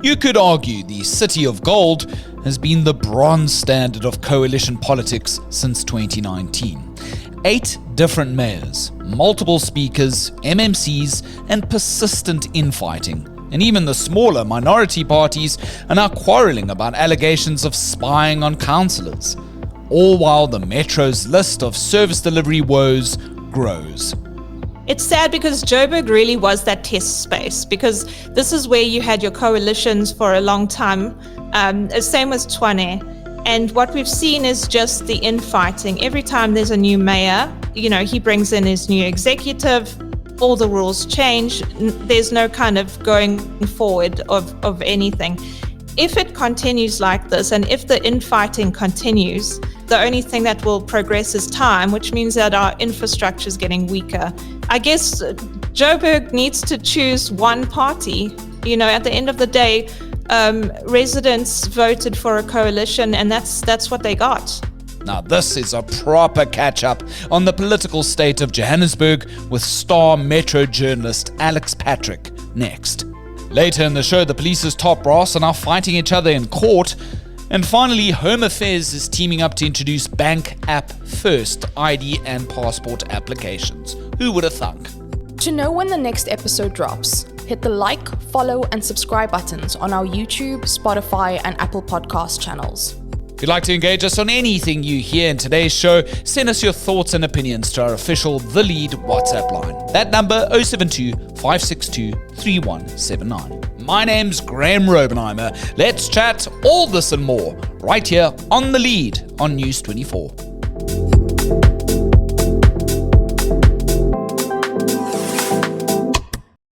You could argue the City of Gold has been the bronze standard of coalition politics since 2019. 8 different mayors, multiple speakers, MMCs, and persistent infighting. And even the smaller minority parties are now quarrelling about allegations of spying on councillors. All while the Metro's list of service delivery woes grows. It's sad because Joburg really was that test space, because this is where you had your coalitions for a long time, same with Tshwane. And what we've seen is just the infighting. Every time there's a new mayor, he brings in his new executive, all the rules change. There's no kind of going forward of anything. If it continues like this, and if the infighting continues, the only thing that will progress is time, which means that our infrastructure is getting weaker. I guess Joburg needs to choose one party. At the end of the day, residents voted for a coalition, and that's what they got. Now this is a proper catch-up on the political state of Johannesburg with Star Metro journalist Alex Patrick next. Later in the show, the police's top brass are now fighting each other in court. And finally, Home Affairs is teaming up to introduce bank app first ID and passport applications. Who would have thunk? To know when the next episode drops, hit the like, follow, and subscribe buttons on our YouTube, Spotify, and Apple Podcast channels. If you'd like to engage us on anything you hear in today's show, send us your thoughts and opinions to our official The Lead WhatsApp line. That number 072 562 3179. My name's Graham Robenheimer. Let's chat all this and more right here on The Lead on News 24.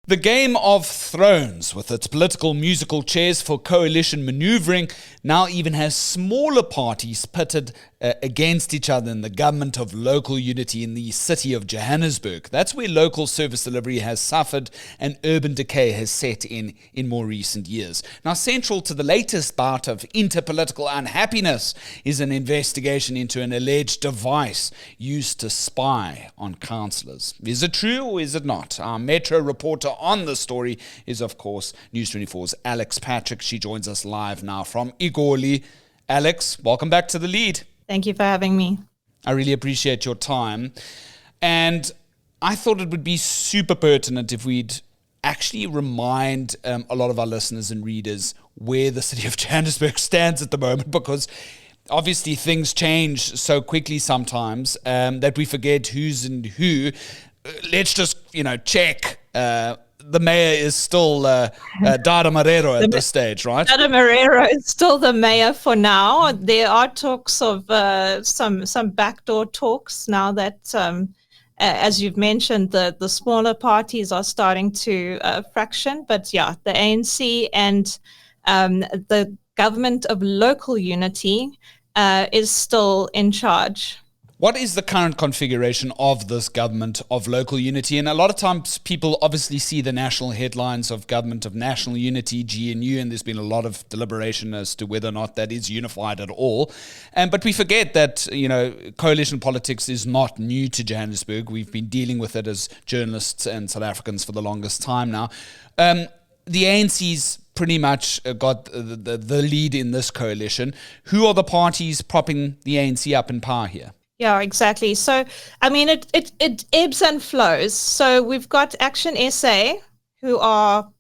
The Game of Thrones, with its political musical chairs for coalition manoeuvring, now even has smaller parties pitted against each other in the government of local unity in the city of Johannesburg. That's where local service delivery has suffered and urban decay has set in more recent years. Now, central to the latest bout of interpolitical unhappiness is an investigation into an alleged device used to spy on councillors. Is it true or is it not? Our Metro reporter on the story is, of course, News 24's Alex Patrick. She joins us live now from Igoli. Alex, welcome back to The Lead. Thank you for having me. I really appreciate your time. And I thought it would be super pertinent if we'd actually remind a lot of our listeners and readers where the city of Johannesburg stands at the moment, because obviously things change so quickly sometimes that we forget who's and who. Let's just, check. The mayor is still Dada Marero at this stage, right? Dada Marero is still the mayor for now. There are talks of some backdoor talks now that, as you've mentioned, the smaller parties are starting to fraction. But yeah, the ANC and the government of local unity is still in charge. What is the current configuration of this government of local unity? And a lot of times people obviously see the national headlines of government of national unity, GNU, and there's been a lot of deliberation as to whether or not that is unified at all. But we forget that, coalition politics is not new to Johannesburg. We've been dealing with it as journalists and South Africans for the longest time now. The ANC's pretty much got the lead in this coalition. Who are the parties propping the ANC up in power here? Yeah, exactly. So, it ebbs and flows. So we've got Action SA, who are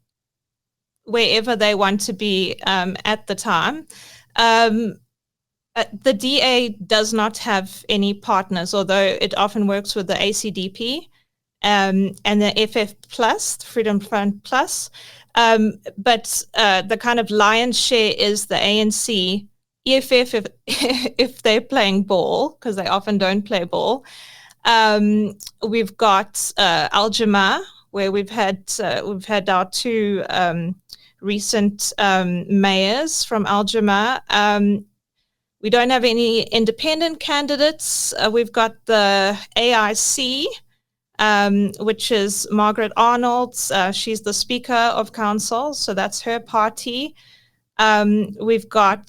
wherever they want to be at the time. The DA does not have any partners, although it often works with the ACDP and the FF Plus, Freedom Front Plus. But the kind of lion's share is the ANC. EFF, if they're playing ball, because they often don't play ball. We've got Aljama, where we've had our two recent mayors from Aljama. We don't have any independent candidates. We've got the AIC, which is Margaret Arnold. She's the Speaker of Council, so that's her party. We've got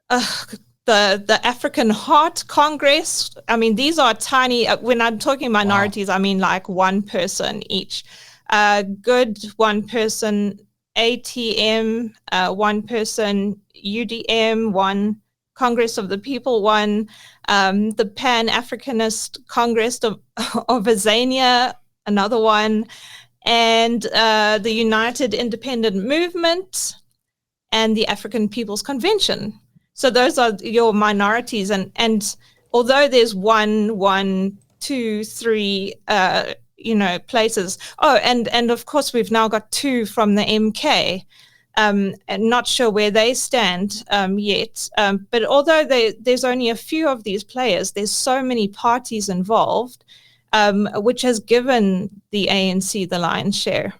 the African Heart Congress. These are tiny. When I'm talking minorities, wow. I mean like one person each. Good one person ATM, one person UDM, one Congress of the People, one the Pan-Africanist Congress of Azania, another one, and the United Independent Movement, and the African People's Convention. So those are your minorities. And although there's one, two, three, places. Oh, and of course we've now got two from the MK. And not sure where they stand yet. But although there's only a few of these players, there's so many parties involved, which has given the ANC the lion's share.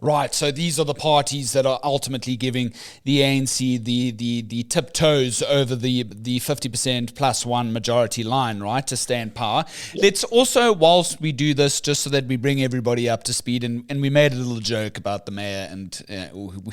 Right, so these are the parties that are ultimately giving the ANC the tiptoes over the 50% plus one majority line, right, to stay in power. Yes. Let's also, whilst we do this, just so that we bring everybody up to speed, and we made a little joke about the mayor and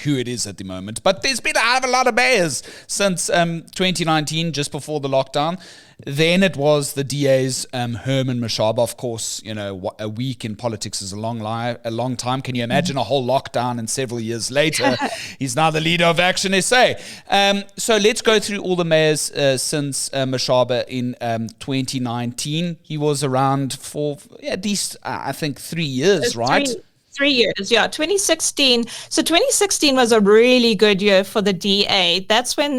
who it is at the moment, but there's been a lot of mayors since 2019, just before the lockdown. Then it was the DA's Herman Mashaba. Of course, a week in politics is a long time. Can you imagine a whole lockdown and several years later, he's now the leader of Action SA. So let's go through all the mayors since Mashaba in 2019. He was around for at least, I think, 3 years, right? 3 years, yeah. 2016. So 2016 was a really good year for the DA. That's when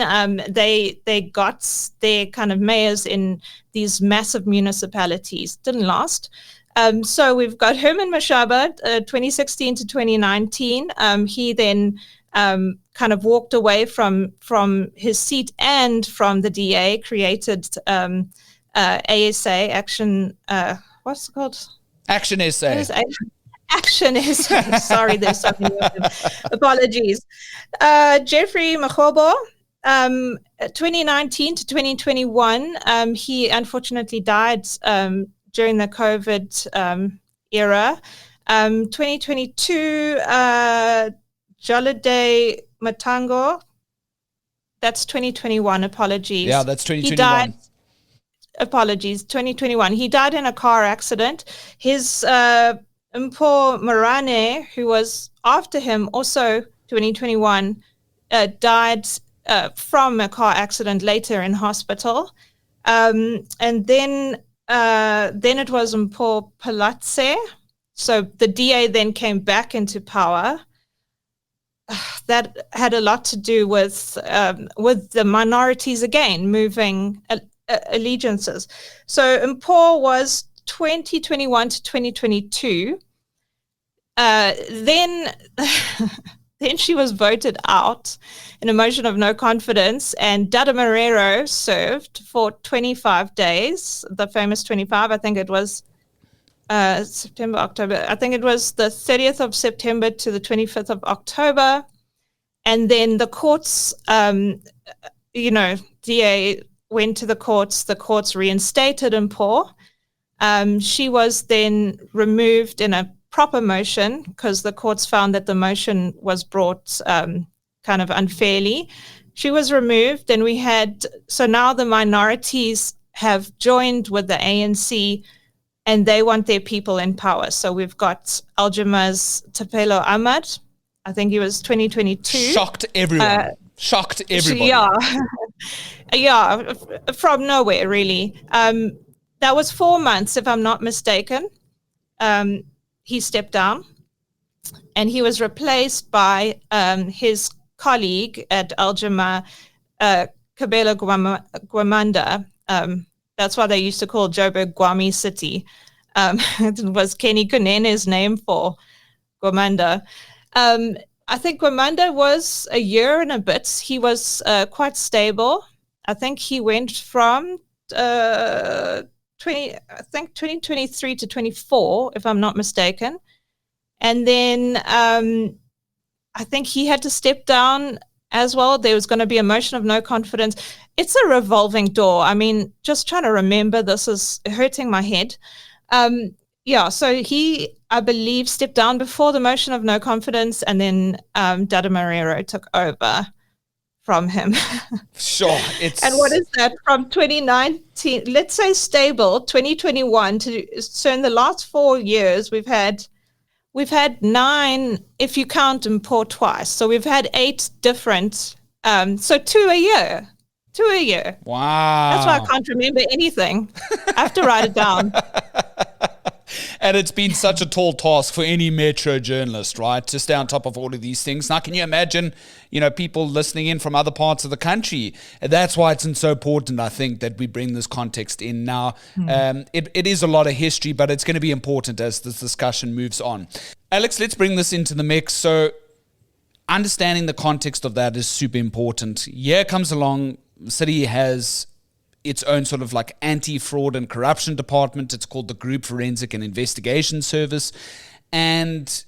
they got their kind of mayors in these massive municipalities. Didn't last. So we've got Herman Mashaba, 2016 to 2019. He then kind of walked away from his seat and from the DA, created ASA, Action, what's it called? Action SA. Action is, sorry, there's so many of them. Apologies. Jeffrey Makgobo, 2019 to 2021, he unfortunately died during the COVID era. 2022, Jolade Matango, that's 2021, apologies. Yeah, that's 2021. He died, apologies, 2021. He died in a car accident. His Mpo Marane, who was after him, also 2021, died from a car accident later in hospital. And then it was Mpo Palatse. So the DA then came back into power. That had a lot to do with the minorities again, moving allegiances. So Mpo was 2021 to 2022. Then she was voted out in a motion of no confidence, and Dada Marrero served for 25 days, the famous 25. I think it was September, October. I think it was the 30th of September to the 25th of October. And then the courts, DA went to the courts reinstated Mpo. She was then removed in a proper motion because the courts found that the motion was brought kind of unfairly. She was removed, and so now the minorities have joined with the ANC, and they want their people in power. So we've got Aljamar's Tapelo Ahmad. I think he was 2022. Shocked everyone. Shocked everybody. Yeah, from nowhere, really. That was 4 months, if I'm not mistaken. He stepped down, and he was replaced by his colleague at Aljamar, Kabelo Gwamanda. That's why they used to call Joburg Gwami City. It was Kenny Kunene's name for Gwamanda. I think Gwamanda was a year and a bit. He was quite stable. I think he went from 2023 to 24, if I'm not mistaken. And then I think he had to step down as well. There was going to be a motion of no confidence. It's a revolving door. I mean, just trying to remember this is hurting my head. So he, I believe, stepped down before the motion of no confidence, and then Dada Marrero took over from him. Sure. And what is that? From 2019, let's say stable, 2021 so in the last 4 years, we've had We've had 9, if you count import twice. So we've had 8 different, so 2 a year. 2 a year. Wow. That's why I can't remember anything. I have to write it down. And it's been such a tall task for any metro journalist, right, to stay on top of all of these things. Now, can you imagine, people listening in from other parts of the country? And that's why it's so important, I think, that we bring this context in now. It is a lot of history, but it's going to be important as this discussion moves on. Alex, let's bring this into the mix. So understanding the context of that is super important. Year comes along, the city has its own sort of like anti-fraud and corruption department. It's called the Group Forensic and Investigation Service. And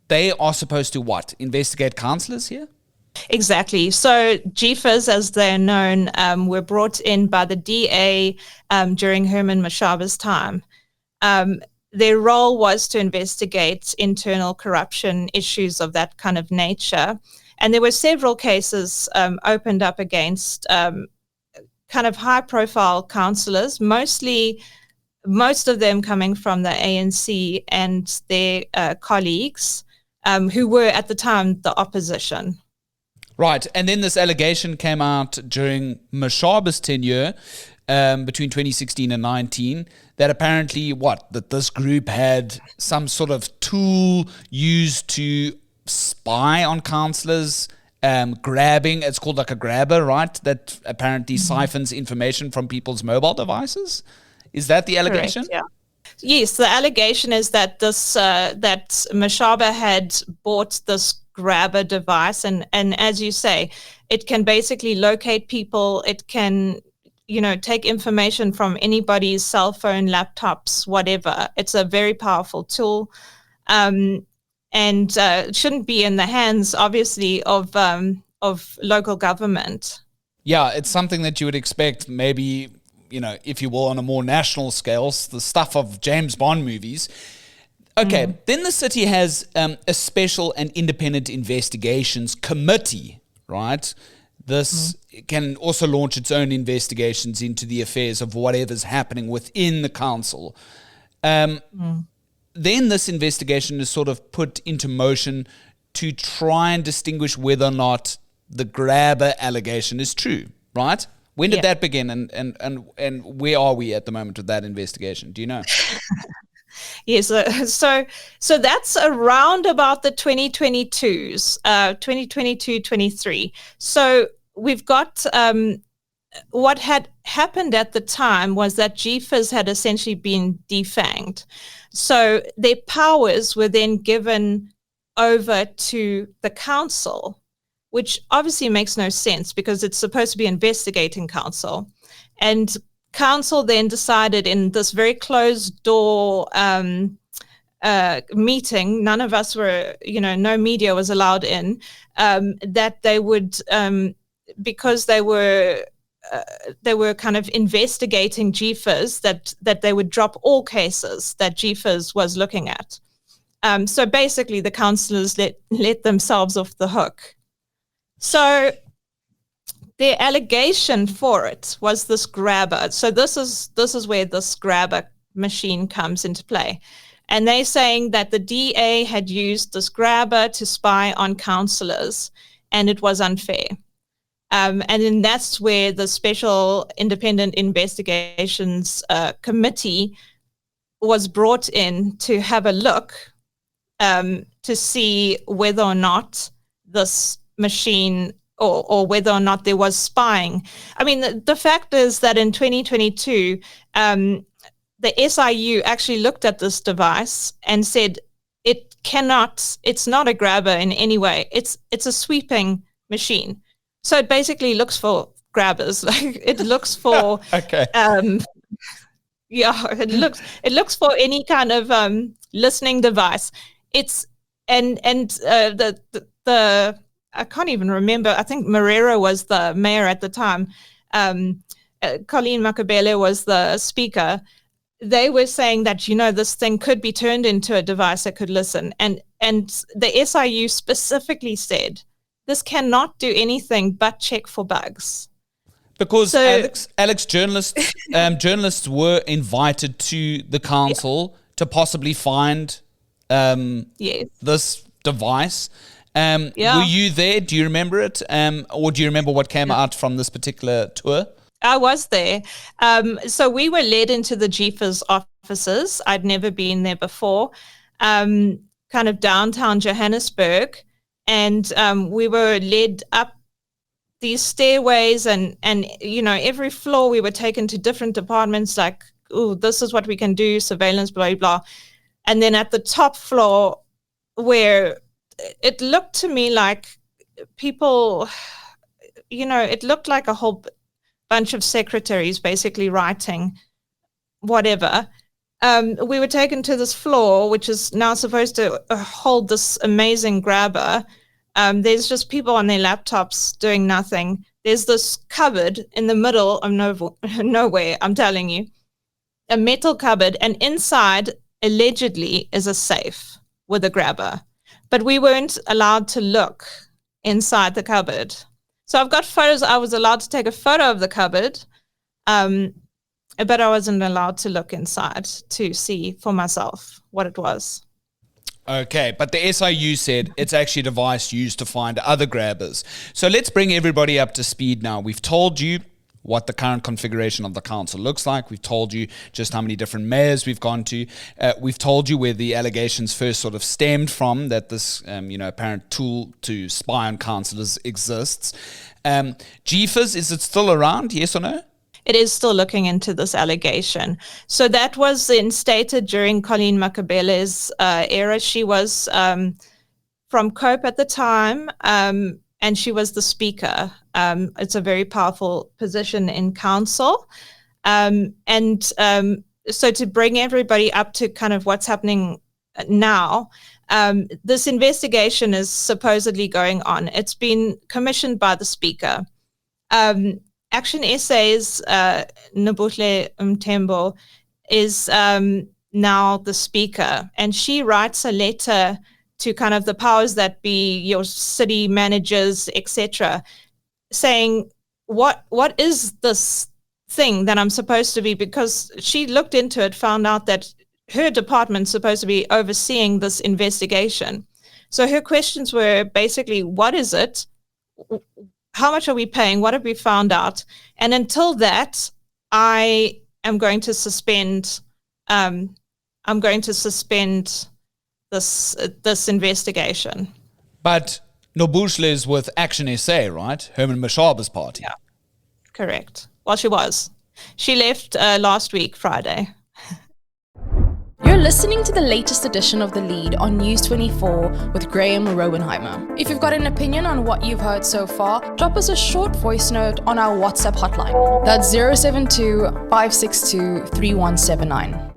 they are supposed to what? Investigate councillors here? Exactly. So GFAs, as they're known, were brought in by the DA during Herman Mashaba's time. Their role was to investigate internal corruption issues of that kind of nature. And there were several cases opened up against kind of high-profile councillors, most of them coming from the ANC and their colleagues, who were at the time the opposition. Right, and then this allegation came out during Mashaba's tenure between 2016 and 19 that apparently, that this group had some sort of tool used to spy on councillors, grabbing, it's called like a grabber, right? That apparently siphons information from people's mobile devices. Is that the allegation? Correct, yeah. Yes, the allegation is that this that Mashaba had bought this grabber device, and as you say, it can basically locate people. It can, take information from anybody's cell phone, laptops, whatever. It's a very powerful tool. And it shouldn't be in the hands, obviously, of local government. Yeah, it's something that you would expect maybe, if you will, on a more national scale, the stuff of James Bond movies. Okay, then the city has a special and independent investigations committee, right? This can also launch its own investigations into the affairs of whatever's happening within the council. Then this investigation is sort of put into motion to try and distinguish whether or not the grabber allegation is true, right? When did that begin, and where are we at the moment with that investigation? Do you know? Yes, so that's around about the 2022s, 2022-23. So we've got what had happened at the time was that GFAs had essentially been defanged. So their powers were then given over to the council, which obviously makes no sense because it's supposed to be investigating council. And council then decided in this very closed door meeting, none of us were, no media was allowed in, that they would, because they were kind of investigating GFAs, that they would drop all cases that GFAs was looking at. So basically the councillors let themselves off the hook. So the allegation for it was this grabber. So this is where this grabber machine comes into play. And they're saying that the DA had used this grabber to spy on councillors, and it was unfair. And then that's where the Special Independent Investigations Committee was brought in to have a look to see whether or not this machine or whether or not there was spying. I mean, the fact is that in 2022, the SIU actually looked at this device and said it's not a grabber in any way. It's a sweeping machine. So it basically looks for grabbers. Like it looks for okay. It looks for any kind of listening device. It's the I can't even remember. I think Marrero was the mayor at the time. Colleen Makabele was the speaker. They were saying that, this thing could be turned into a device that could listen. And the SIU specifically said, this cannot do anything but check for bugs. Because Alex, journalists were invited to the council to possibly find Yes. this device. Yeah. Were you there? Do you remember it? Or do you remember what came out from this particular tour? I was there. So we were led into the GFA's offices. I'd never been there before, kind of downtown Johannesburg. And we were led up these stairways and every floor we were taken to different departments like, oh, this is what we can do, surveillance, blah, blah. And then at the top floor where it looked to me like people, it looked like a whole bunch of secretaries basically writing whatever. We were taken to this floor, which is now supposed to hold this amazing grabber. There's just people on their laptops doing nothing. There's this cupboard in the middle of nowhere, I'm telling you. A metal cupboard, and inside, allegedly, is a safe with a grabber. But we weren't allowed to look inside the cupboard. So I've got photos. I was allowed to take a photo of the cupboard, but I wasn't allowed to look inside to see for myself what it was. Okay, but the SIU said it's actually a device used to find other grabbers. So let's bring everybody up to speed now. We've told you what the current configuration of the council looks like. We've told you just how many different mayors we've gone to. We've told you where the allegations first sort of stemmed from, that this apparent tool to spy on councillors exists. GFAS, is it still around, yes or no? It is still looking into this allegation. So that was instated during Colleen Makabele's era. She was from COPE at the time, and she was the speaker. It's a very powerful position in council. So to bring everybody up to kind of what's happening now, this investigation is supposedly going on. It's been commissioned by the speaker. Action Essays, Nobuhle Mthembu, is now the speaker, and she writes a letter to kind of the powers that be, your city managers, etc., saying, what is this thing that I'm supposed to be, because she looked into it, found out that her department's supposed to be overseeing this investigation. So her questions were basically, what is it? How much are we paying? What have we found out? And until that, I am going to suspend. I'm going to suspend this investigation. But Nobuhle is with Action SA, right? Herman Mashaba's party. Yeah, correct. Well, she was. She left last week, Friday. You're listening to the latest edition of The Lead on News 24 with Graham Rowenheimer. If you've got an opinion on what you've heard so far, drop us a short voice note on our WhatsApp hotline. That's 072 562 3179.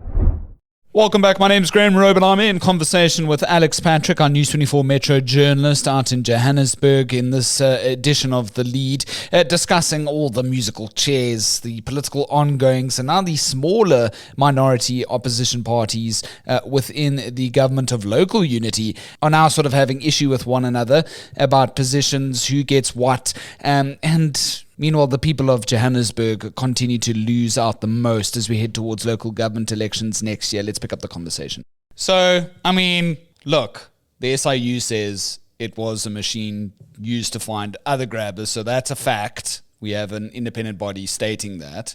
Welcome back. My name is Graham Robin. I'm in conversation with Alex Patrick, our News 24 Metro journalist out in Johannesburg, in this edition of The Lead, discussing all the musical chairs, the political ongoings, and now the smaller minority opposition parties within the government of local unity are now sort of having issue with one another about positions, who gets what, and meanwhile, the people of Johannesburg continue to lose out the most as we head towards local government elections next year. Let's pick up the conversation. So, I mean, look, the SIU says it was a machine used to find other grabbers, so that's a fact. We have an independent body stating that.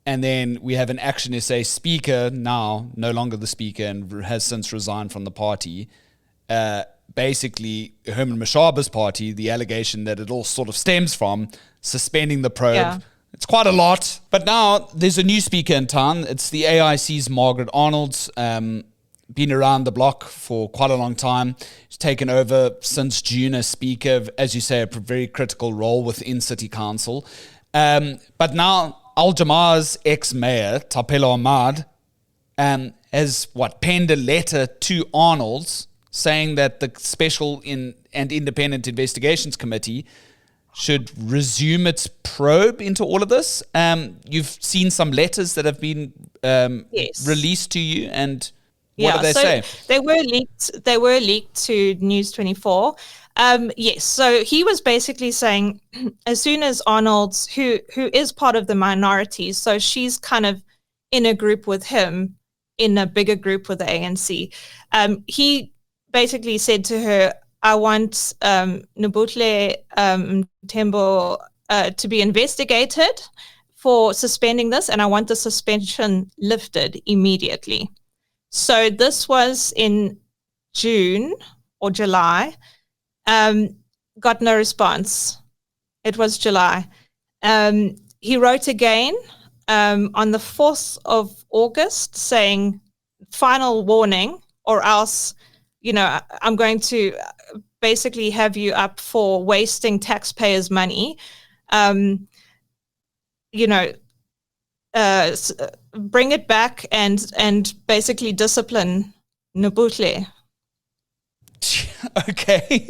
And then we have an Action SA speaker, now no longer the speaker and has since resigned from the party. Basically, Herman Mashaba's party, the allegation that it all sort of stems from, suspending the probe. Yeah. It's quite a lot. But now there's a new speaker in town. It's the AIC's Margaret Arnold's, been around the block for quite a long time. She's taken over since June as speaker, as you say, a very critical role within City Council. But now Al Jamar's ex-mayor, Tapelo Ahmad, has penned a letter to Arnold's saying that the Special and Independent Investigations Committee should resume its probe into all of this. You've seen some letters that have been yes. released to you, and what do they say? They were leaked to News 24. Yes, so he was basically saying, as soon as Arnold's, who is part of the minority, so she's kind of in a group with him, in a bigger group with the ANC. He basically said to her, I want Nobuhle Mthembu to be investigated for suspending this, and I want the suspension lifted immediately. So this was in June or July. Got no response. It was July. He wrote again on the 4th of August saying, final warning, or else, I'm going to basically have you up for wasting taxpayers' money. Bring it back and basically discipline Nobuhle. Okay.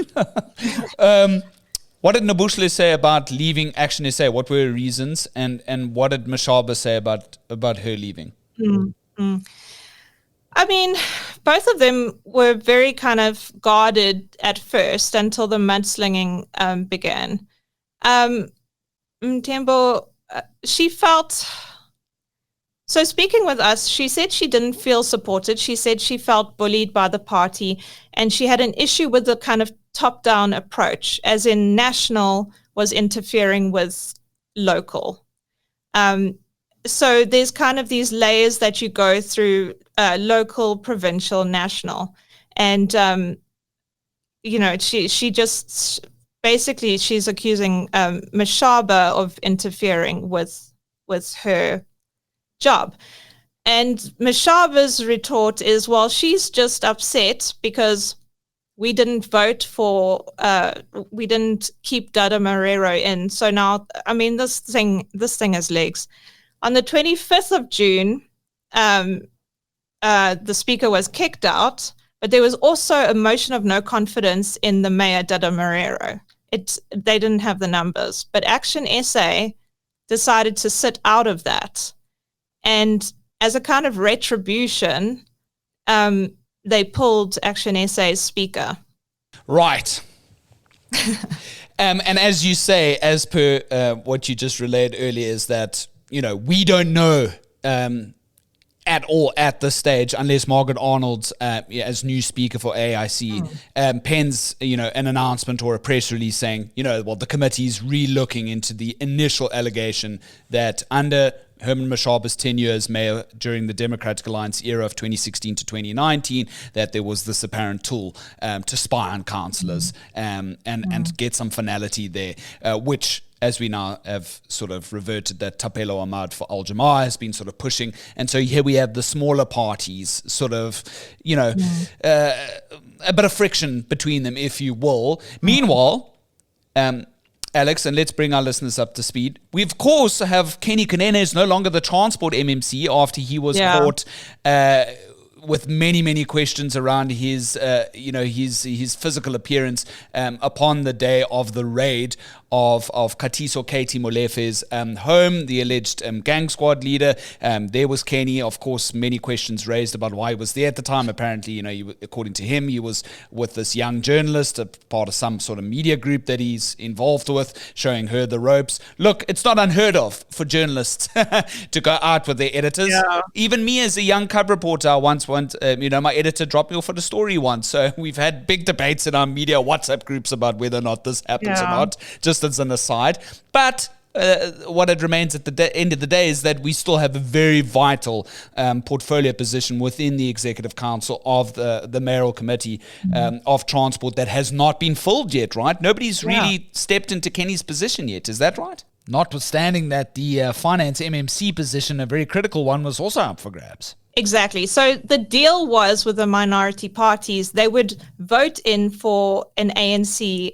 What did Nobuhle say about leaving Action SA? What were her reasons? And what did Mashaba say about her leaving? Mm-hmm. I mean, both of them were very kind of guarded at first until the mudslinging began. Mthembu, she felt... So speaking with us, she said she didn't feel supported. She said she felt bullied by the party, and she had an issue with the kind of top-down approach, as in national was interfering with local. So there's kind of these layers that you go through, local, provincial, national. And, she just, basically she's accusing Mashaba of interfering with her job. And Mashaba's retort is, well, she's just upset because we didn't vote for, we didn't keep Dada Marrero in. So now, I mean, this thing has legs. On the 25th of June, the speaker was kicked out, but there was also a motion of no confidence in the mayor, Dada Marrero. They didn't have the numbers, but Action SA decided to sit out of that. And as a kind of retribution, they pulled Action SA's speaker. Right. And as you say, as per what you just relayed earlier, is that, we don't know at all at this stage, unless Margaret Arnold, as new speaker for AIC, pens, an announcement or a press release saying, the committee's re-looking into the initial allegation that under Herman Mashaba's tenure as mayor during the Democratic Alliance era of 2016 to 2019, that there was this apparent tool to spy on councillors and get some finality there, which, as we now have sort of reverted, that Tapelo Ahmad for Al Jamaa has been sort of pushing. And so here we have the smaller parties sort of, a bit of friction between them, if you will. Meanwhile, Alex, and let's bring our listeners up to speed. We, of course, have Kenny Kunene is no longer the transport MMC after he was caught with many, many questions around his, his physical appearance upon the day of the raid of Katiso Katie Molefe's home, the alleged gang squad leader. There was Kenny, of course, many questions raised about why he was there at the time. Apparently, according to him, he was with this young journalist, a part of some sort of media group that he's involved with, showing her the ropes. Look, it's not unheard of for journalists to go out with their editors. Yeah. Even me as a young cub reporter, I once my editor dropped me off at a story once. So we've had big debates in our media WhatsApp groups about whether or not this happens or not, just as an aside. But what it remains at the end of the day is that we still have a very vital portfolio position within the Executive Council of the Mayoral Committee of Transport that has not been filled yet, right? Nobody's really stepped into Kenny's position yet. Is that right? Notwithstanding that the finance MMC position, a very critical one, was also up for grabs. Exactly. So the deal was with the minority parties, they would vote in for an ANC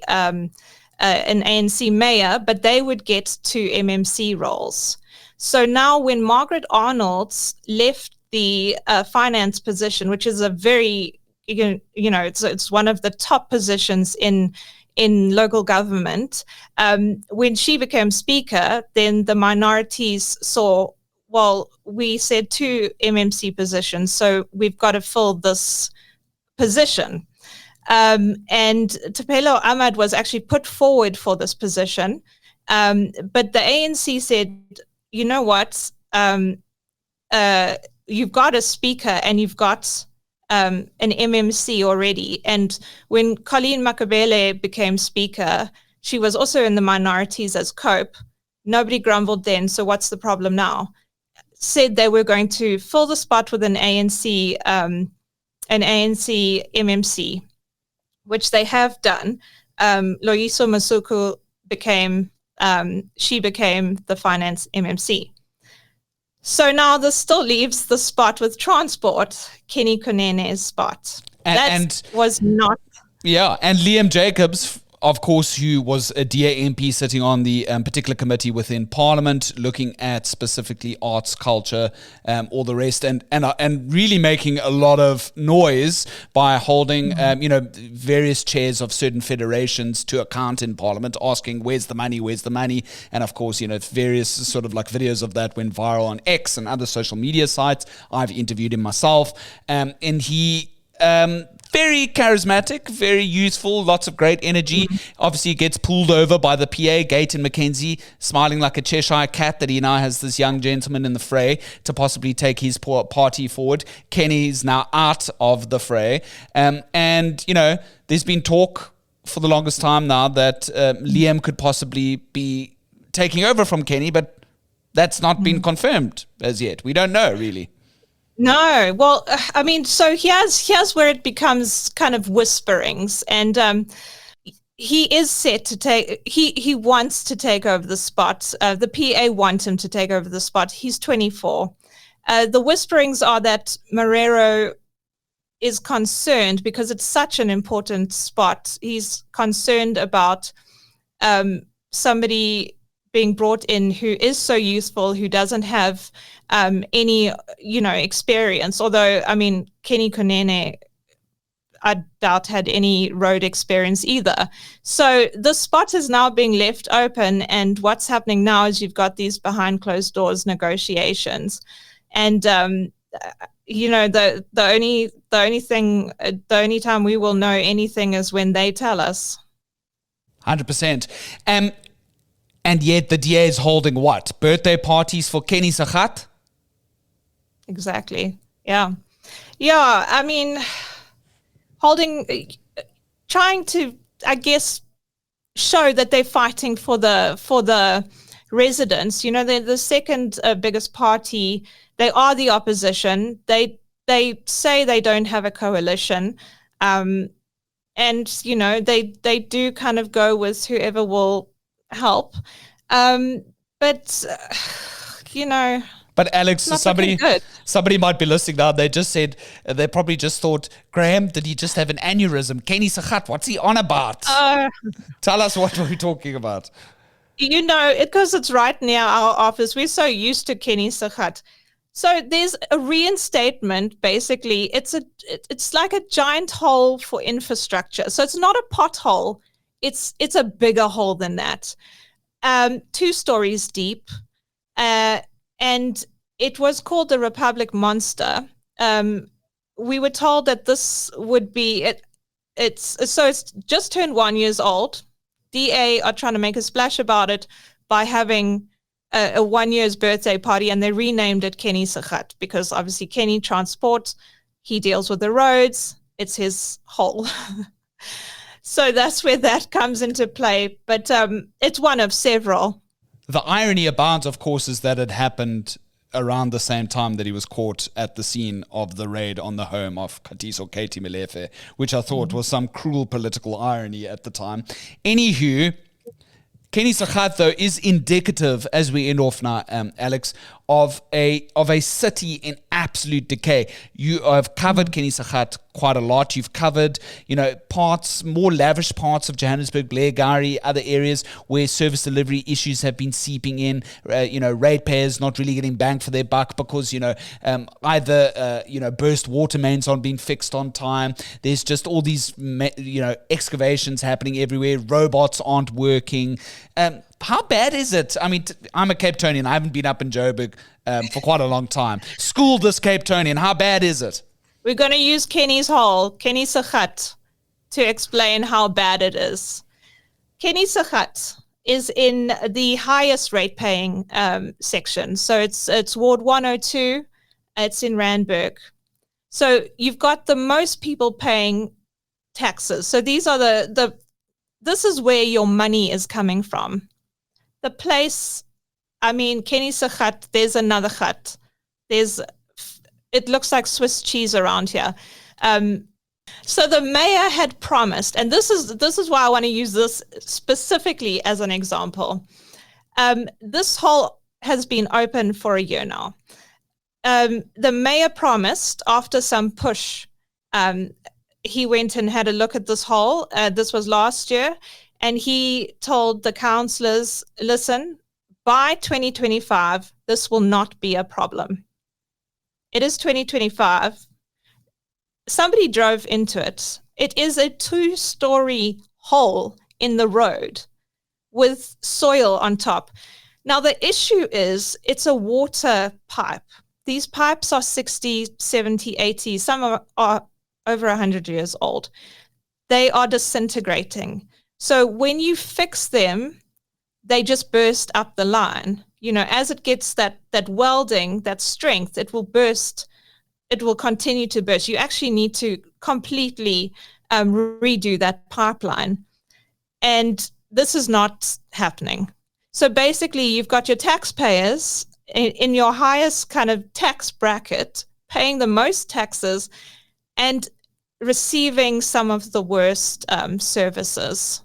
mayor, but they would get 2 MMC roles. So now when Margaret Arnold left the finance position, which is a very, it's one of the top positions in local government, when she became speaker, then the minorities saw, well, we said 2 MMC positions, so we've got to fill this position. And Tapelo Ahmad was actually put forward for this position. But the ANC said, you know what, you've got a speaker and you've got an MMC already. And when Colleen Makabele became speaker, she was also in the minorities as COPE. Nobody grumbled then, so what's the problem now? Said they were going to fill the spot with an ANC MMC, which they have done. Loyiso Masuku became the finance MMC. So now this still leaves the spot with transport, Kenny Konene's spot. And was not. Yeah, and Liam Jacobs, of course, who was a DA MP sitting on the particular committee within Parliament, looking at specifically arts, culture, all the rest, and really making a lot of noise by holding, various chairs of certain federations to account in Parliament, asking, where's the money? And of course, various sort of like videos of that went viral on X and other social media sites. I've interviewed him myself, and he... very charismatic, very useful, lots of great energy. Obviously, gets pulled over by the PA, Gayton McKenzie, smiling like a Cheshire cat that he now has this young gentleman in the fray to possibly take his party forward. Kenny's now out of the fray. And, there's been talk for the longest time now that Liam could possibly be taking over from Kenny, but that's not been confirmed as yet. We don't know, really. No, well, I mean, so here's where it becomes kind of whisperings, and he is set to take. He wants to take over the spot. The PA want him to take over the spot. He's 24. The whisperings are that Marrero is concerned because it's such an important spot. He's concerned about somebody being brought in who is so youthful, who doesn't have any, experience. Although, I mean, Kenny Konene, I doubt had any road experience either. So the spot is now being left open, and what's happening now is you've got these behind closed doors negotiations, and the only time we will know anything is when they tell us. 100%. And yet the DA is holding what? Birthday parties for Kenny Sagat? Exactly. Yeah. I mean, trying to, I guess, show that they're fighting for the residents. They're the second biggest party. They are the opposition. They say they don't have a coalition. And, they do kind of go with whoever will help, but Alex, somebody might be listening now. They just said they probably just thought, Graham, did he just have an aneurysm? Kenny Sagat, what's he on about? Tell us what we're talking about. Because it's right near our office. We're so used to Kenny Sagat. So there's a reinstatement. Basically, it's like a giant hole for infrastructure. So it's not a pothole. It's a bigger hole than that, 2 stories deep, and it was called the Republic Monster. We were told that this would be it. It's just turned 1 year old. DA are trying to make a splash about it by having a 1 year's birthday party, and they renamed it Kenny Sagat because obviously Kenny transport, he deals with the roads. It's his hole. So that's where that comes into play. But it's one of several. The irony abounds, of course, is that it happened around the same time that he was caught at the scene of the raid on the home of Katiso Katie Melefe, which I thought was some cruel political irony at the time. Anywho, Kenny Sagat, though, is indicative, as we end off now, Alex, of a city in absolute decay. You have covered Kenny Sagat quite a lot. You've covered, more lavish parts of Johannesburg, Blairgowrie, other areas where service delivery issues have been seeping in. Ratepayers not really getting bang for their buck because, either, burst water mains aren't being fixed on time. There's just all these, excavations happening everywhere. Robots aren't working. How bad is it? I mean, I'm a Cape Townian. I haven't been up in Joburg for quite a long time. School this Cape Townian. How bad is it? We're going to use Kenny's hole, Kenny Sagat, to explain how bad it is. Kenny Sagat is in the highest rate-paying section. So it's Ward 102. It's in Randburg. So you've got the most people paying taxes. So these are this is where your money is coming from. The place, I mean, Kenny se gat, there's another gat. It looks like Swiss cheese around here. So the mayor had promised, and this is why I want to use this specifically as an example. This hole has been open for a year now. The mayor promised, after some push, he went and had a look at this hole. This was last year, and he told the councillors, listen, by 2025, this will not be a problem. It is 2025. Somebody drove into it. It is a 2-story hole in the road with soil on top. Now, the issue is it's a water pipe. These pipes are 60, 70, 80. Some are over 100 years old. They are disintegrating. So when you fix them, they just burst up the line. You know, as it gets that welding, that strength, it will burst. It will continue to burst. You actually need to completely redo that pipeline. And this is not happening. So basically, you've got your taxpayers in your highest kind of tax bracket, paying the most taxes and receiving some of the worst services.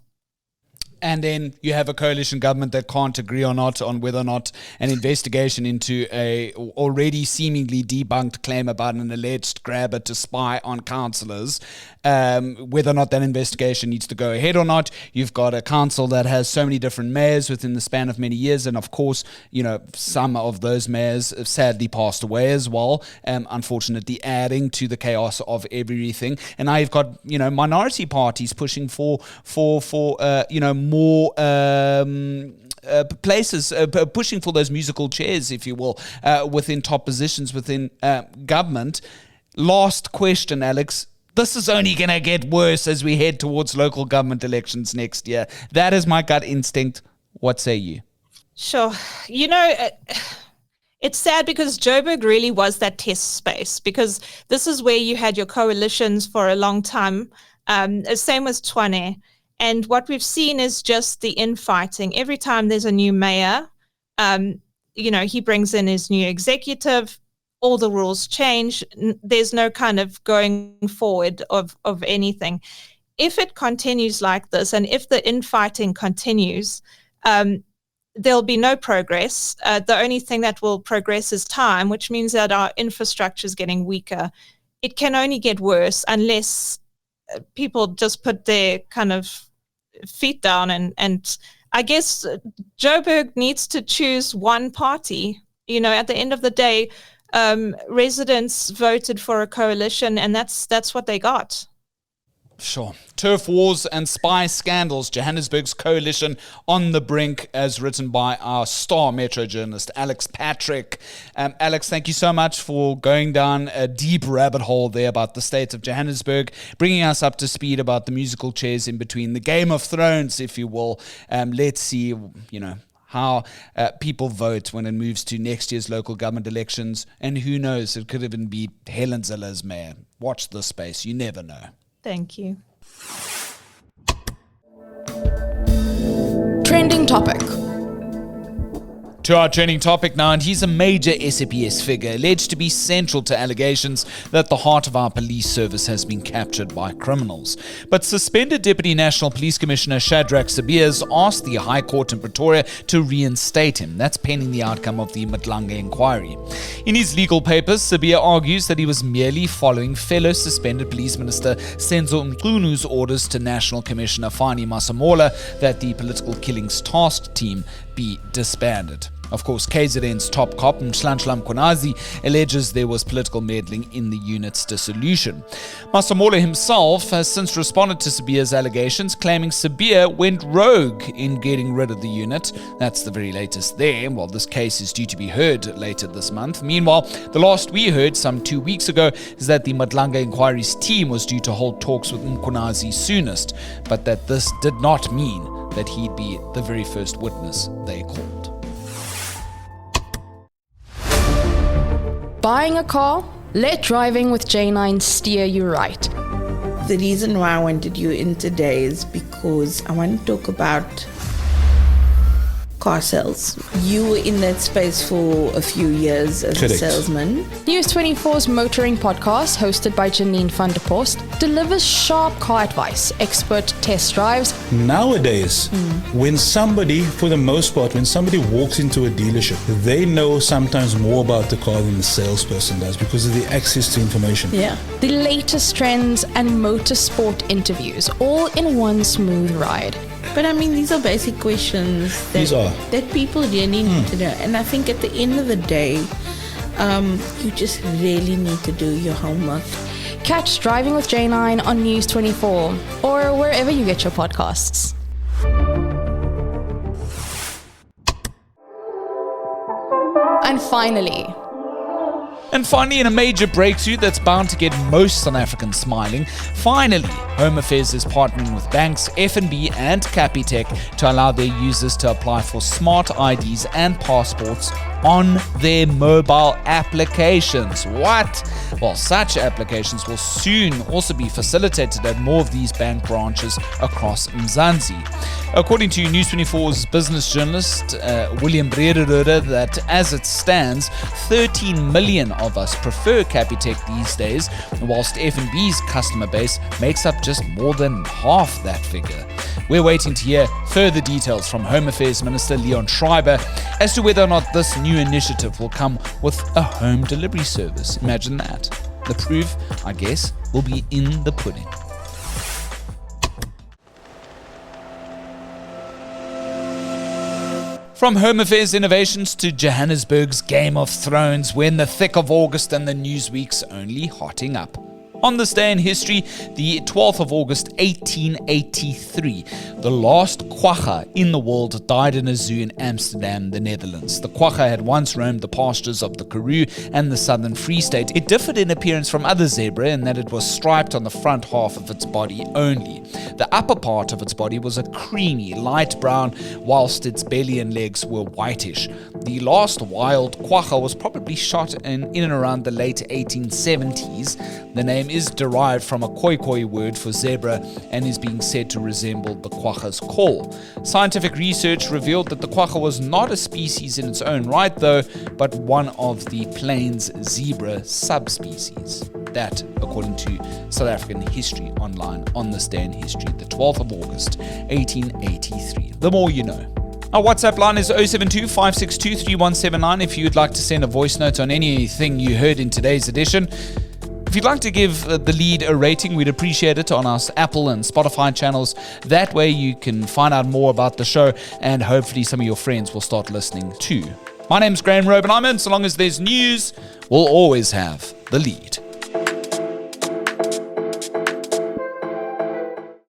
And then you have a coalition government that can't agree or not on whether or not an investigation into a already seemingly debunked claim about an alleged grabber to spy on councillors, whether or not that investigation needs to go ahead or not. You've got a council that has so many different mayors within the span of many years. And of course, you know, some of those mayors have sadly passed away as well, unfortunately adding to the chaos of everything. And now you've got, you know, minority parties pushing for more places, pushing for those musical chairs, if you will, within top positions within government. Last question, Alex. This is only going to get worse as we head towards local government elections next year. That is my gut instinct. What say you? Sure. You know, it's sad because Joburg really was that test space, because this is where you had your coalitions for a long time. Same with Tshwane. And what we've seen is just the infighting. Every time there's a new mayor, you know, he brings in his new executive, all the rules change. There's no kind of going forward of anything. If it continues like this, and if the infighting continues, there'll be no progress. The only thing that will progress is time, which means that our infrastructure is getting weaker. It can only get worse unless people just put their kind of feet down, and I guess Joburg needs to choose one party. You know, at the end of the day, residents voted for a coalition, and that's what they got. Sure. Turf wars and spy scandals. Johannesburg's coalition on the brink, as written by our star Metro journalist, Alex Patrick. Alex, thank you so much for going down a deep rabbit hole there about the state of Johannesburg, bringing us up to speed about the musical chairs in between, the Game of Thrones, if you will. Let's see, you know, how people vote when it moves to next year's local government elections. And who knows, it could even be Helen Zille as mayor. Watch this space. You never know. Thank you. Trending topic. To our trending topic now, and he's a major SAPS figure, alleged to be central to allegations that the heart of our police service has been captured by criminals. But suspended Deputy National Police Commissioner Shadrack Sabiers asked the High Court in Pretoria to reinstate him. That's pending the outcome of the Madlanga inquiry. In his legal papers, Sabier argues that he was merely following fellow suspended Police Minister Senzo Mchunu's orders to National Commissioner Fani Masemola that the Political Killings Task Team be disbanded. Of course, KZN's top cop, Mhlanhla Mkhwanazi, alleges there was political meddling in the unit's dissolution. Masemola himself has since responded to Sabier's allegations, claiming Sabier went rogue in getting rid of the unit. That's the very latest there. Well, this case is due to be heard later this month. Meanwhile, the last we heard some 2 weeks ago is that the Madlanga Inquiry's team was due to hold talks with Mkhwanazi soonest, but that this did not mean that he'd be the very first witness they called. buying a car? Let Driving with J9 steer you right. The reason why I wanted you in today is because I want to talk about car sales. You were in that space for a few years as a salesman. News 24's motoring podcast, hosted by Janine van der Post, delivers sharp car advice, expert test drives. Nowadays, when somebody, for the most part, when somebody walks into a dealership, they know sometimes more about the car than the salesperson does because of the access to information. Yeah. The latest trends and motorsport interviews, all in one smooth ride. But I mean, these are basic questions that people really need to know. And I think at the end of the day, you just really need to do your homework. Catch Driving with J9 on News 24 or wherever you get your podcasts. And finally, in a major breakthrough that's bound to get most South Africans smiling, finally, Home Affairs is partnering with banks, FNB and Capitec to allow their users to apply for smart IDs and passports on their mobile applications. What? Well, such applications will soon also be facilitated at more of these bank branches across Mzansi. According to News 24's business journalist William Brederode, that as it stands, 13 million of us prefer Capitec these days, whilst FNB's customer base makes up just more than half that figure. We're waiting to hear further details from Home Affairs Minister Leon Schreiber as to whether or not this new initiative will come with a home delivery service. Imagine that. The proof, I guess, will be in the pudding. From Home Affairs Innovations to Johannesburg's Game of Thrones, we're in the thick of August and the news week's only hotting up. On this day in history, the 12th of August, 1883, the last quagga in the world died in a zoo in Amsterdam, the Netherlands. The quagga had once roamed the pastures of the Karoo and the Southern Free State. It differed in appearance from other zebra in that it was striped on the front half of its body only. The upper part of its body was a creamy light brown, whilst its belly and legs were whitish. The last wild quagga was probably shot in and around the late 1870s. The name is derived from a Khoikhoi word for zebra and is being said to resemble the quagga's call. Scientific research revealed that the quagga was not a species in its own right, though, but one of the plains zebra subspecies. That, according to South African History Online on this day in history, the 12th of August, 1883. The more you know. Our WhatsApp line is 072 562 3179 if you'd like to send a voice note on anything you heard in today's edition. If you'd like to give the lead a rating, we'd appreciate it on our Apple and Spotify channels. That way you can find out more about the show and hopefully some of your friends will start listening too. My name's Graham Robenheimer, and so long as there's news, we'll always have the lead.